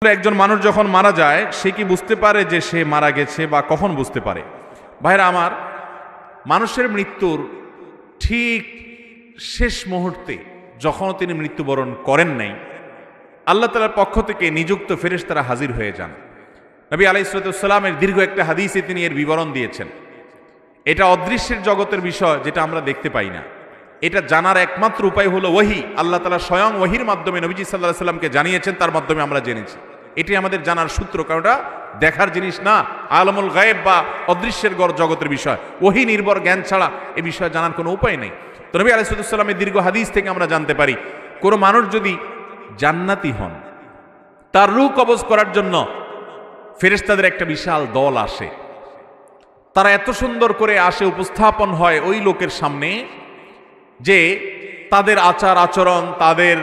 একজন মানুষ যখন মারা যায় সে কি বুঝতে পারে যে সে মারা গেছে বা কখন বুঝতে পারে? ভাইরা আমার, মানুষের মৃত্যুর ঠিক শেষ মুহূর্তে যখন তিনি মৃত্যুবরণ করেন নাই, আল্লাহ তাআলার পক্ষ থেকে নিযুক্ত ফেরেশতারা হাজির হয়ে যান। নবী আলাইহিস সালামের দীর্ঘ একটা হাদিসে তিনি এর বিবরণ দিয়েছেন। এটা অদৃশ্যের জগতের বিষয়, যেটা আমরা দেখতে পাই না। এটা জানার একমাত্র উপায় হলো ওহী। আল্লাহ তাআলা স্বয়ং ওহীর মাধ্যমে নবীজি সাল্লাল্লাহু আলাইহি সাল্লামকে জানিয়েছেন, তার মাধ্যমে আমরা জেনেছি। এটি আমাদের জানার সূত্র, কারণ এটা দেখার জিনিস না, আলমুল গায়েব বা অদৃশ্যের জগতের বিষয়। ওহী নির্ভর জ্ঞান ছাড়া এ বিষয়ে জানার কোনো উপায় নেই। তো নবী আলাইহিস সালামের দীর্ঘ হাদিস থেকে আমরা জানতে পারি, কোনো মানুষ যদি জান্নাতি হন, তার রূহ কবজ করার জন্য ফেরেশতাদের একটা বিশাল দল আসে। তারা এত সুন্দর করে আসে, উপস্থাপন হয় ওই লোকের সামনে যে তাদের আচার আচরণ, তাদের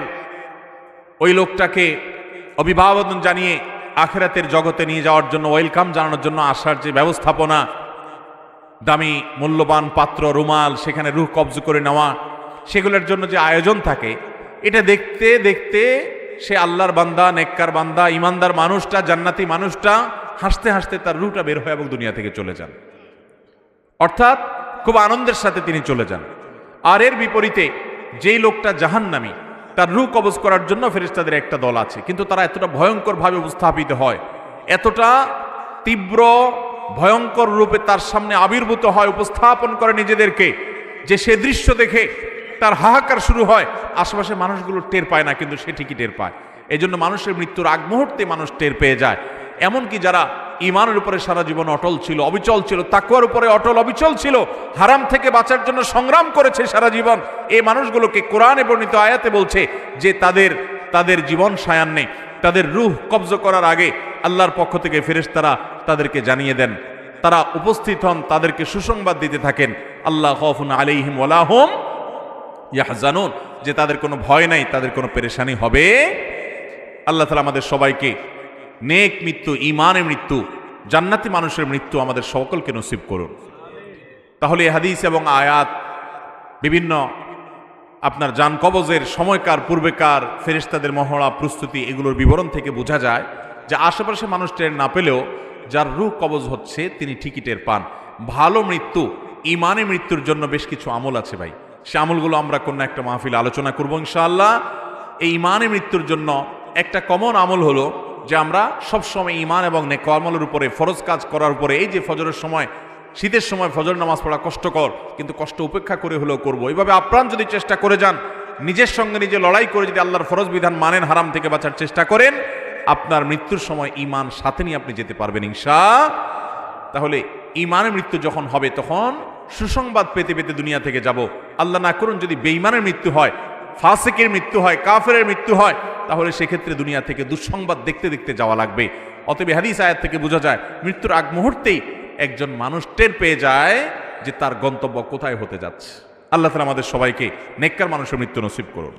ওই লোকটাকে অভিবাদন জানিয়ে আখিরাতের জগতে নিয়ে যাওয়ার জন্য, ওয়েলকাম জানানোর জন্য আসার যে ব্যবস্থাপনা, দামি মূল্যবান পাত্র, রুমাল, সেখানে রূহ কবজ করে নেওয়া, সেগুলোর জন্য যে আয়োজন থাকে, এটা দেখতে দেখতে সে আল্লাহর বান্দা, নেককার বান্দা, ইমানদার মানুষটা, জান্নাতি মানুষটা হাসতে হাসতে তার রূহটা বের হয় এবং দুনিয়া থেকে চলে যান। অর্থাৎ খুব আনন্দের সাথে তিনি চলে যান। আর এর বিপরীতে যেই লোকটা জাহান্নামী, তার রূহ কবজ করার জন্য ফেরেশতাদের একটা দল আছে, কিন্তু তারা এতটা ভয়ঙ্করভাবে উপস্থাপিত হয়, এতটা তীব্র ভয়ঙ্কর রূপে তার সামনে আবির্ভূত হয়, উপস্থাপন করে নিজেদেরকে, যে সে দৃশ্য দেখে তার হাহাকার শুরু হয়। আশেপাশে মানুষগুলো টের পায় না, কিন্তু সে ঠিকই টের পায়। এই জন্য মানুষের মৃত্যুর আগ মুহূর্তে মানুষ টের পেয়ে যায়। এমনকি যারা ঈমানের উপরে সারা জীবন অটল ছিল, অবিচল ছিল, তাকওয়ার উপরে অটল অবিচল ছিল, হারাম থেকে বাঁচার জন্য সংগ্রাম করেছে সারা জীবন, এই মানুষগুলোকে কোরআনে বর্ণিত আয়াতে বলছে যে তাদের জীবন সায়ান্নে, তাদের রূহ কবজ করার আগে আল্লাহর পক্ষ থেকে ফেরেশতারা তাদেরকে জানিয়ে দেন, তারা উপস্থিত হন, তাদেরকে সুসংবাদ দিতে থাকেন, আল্লাহ খাউফুন আলাইহিম ওয়ালা হুম ইয়াহজানুন, যে তাদের কোনো ভয় নাই, তাদের কোনো পেরেশানি হবে। আল্লাহ তাআলা আমাদের সবাইকে নেক মৃত্যু, ঈমানের মৃত্যু, জান্নাতি মানুষের মৃত্যু আমাদের সকলকে নসিব করুন। তাহলে এই হাদিস এবং আয়াত, বিভিন্ন আপনার জান কবজের সময়কার, পূর্বেকার ফেরেশতাদের মহড়া, প্রস্তুতি, এগুলোর বিবরণ থেকে বোঝা যায় যে আশেপাশে মানুষ টের না পেলেও যার রূহ কবজ হচ্ছে তিনি ঠিকই টের পান। ভালো মৃত্যু, ঈমানের মৃত্যুর জন্য বেশ কিছু আমল আছে ভাই, সে আমলগুলো আমরা কোনো একটা মাহফিলে আলোচনা করবো ইনশাআল্লাহ। এই ঈমানের মৃত্যুর জন্য একটা কমন আমল হলো যে আমরা সবসময় ঈমান এবং নেক আমলের উপরে, ফরজ কাজ করার উপরে, এই যে ফজরের সময়, শীতের সময় ফজর নামাজ পড়া কষ্টকর, কিন্তু কষ্ট উপেক্ষা করে হলেও করবো। এইভাবে আপ্রাণ যদি চেষ্টা করে যান, নিজের সঙ্গে নিজে লড়াই করে যদি আল্লাহর ফরজ বিধান মানেন, হারাম থেকে বাঁচার চেষ্টা করেন, আপনার মৃত্যুর সময় ঈমান সাথে নিয়ে আপনি যেতে পারবেন ইনশাআল্লাহ। তাহলে ঈমানের মৃত্যু যখন হবে, তখন সুসংবাদ পেতে পেতে দুনিয়া থেকে যাব। আল্লাহ না করুন যদি বেঈমানের মৃত্যু হয়, ফাসিকের মৃত্যু হয়, কাফেরের মৃত্যু হয়, তাহলে সেক্ষেত্রে দুনিয়া থেকে দুঃসংবাদ দেখতে দেখতে যাওয়া লাগবে। অতএব হাদিস আয়াত থেকে বোঝা যায়, মৃত্যুর আগ মুহূর্তেই একজন মানুষ টের পেয়ে যায় যে তার গন্তব্য কোথায় হতে যাচ্ছে। আল্লাহ তাআলা আমাদের সবাইকে নেককার মানুষের মৃত্যু নসিব করুন।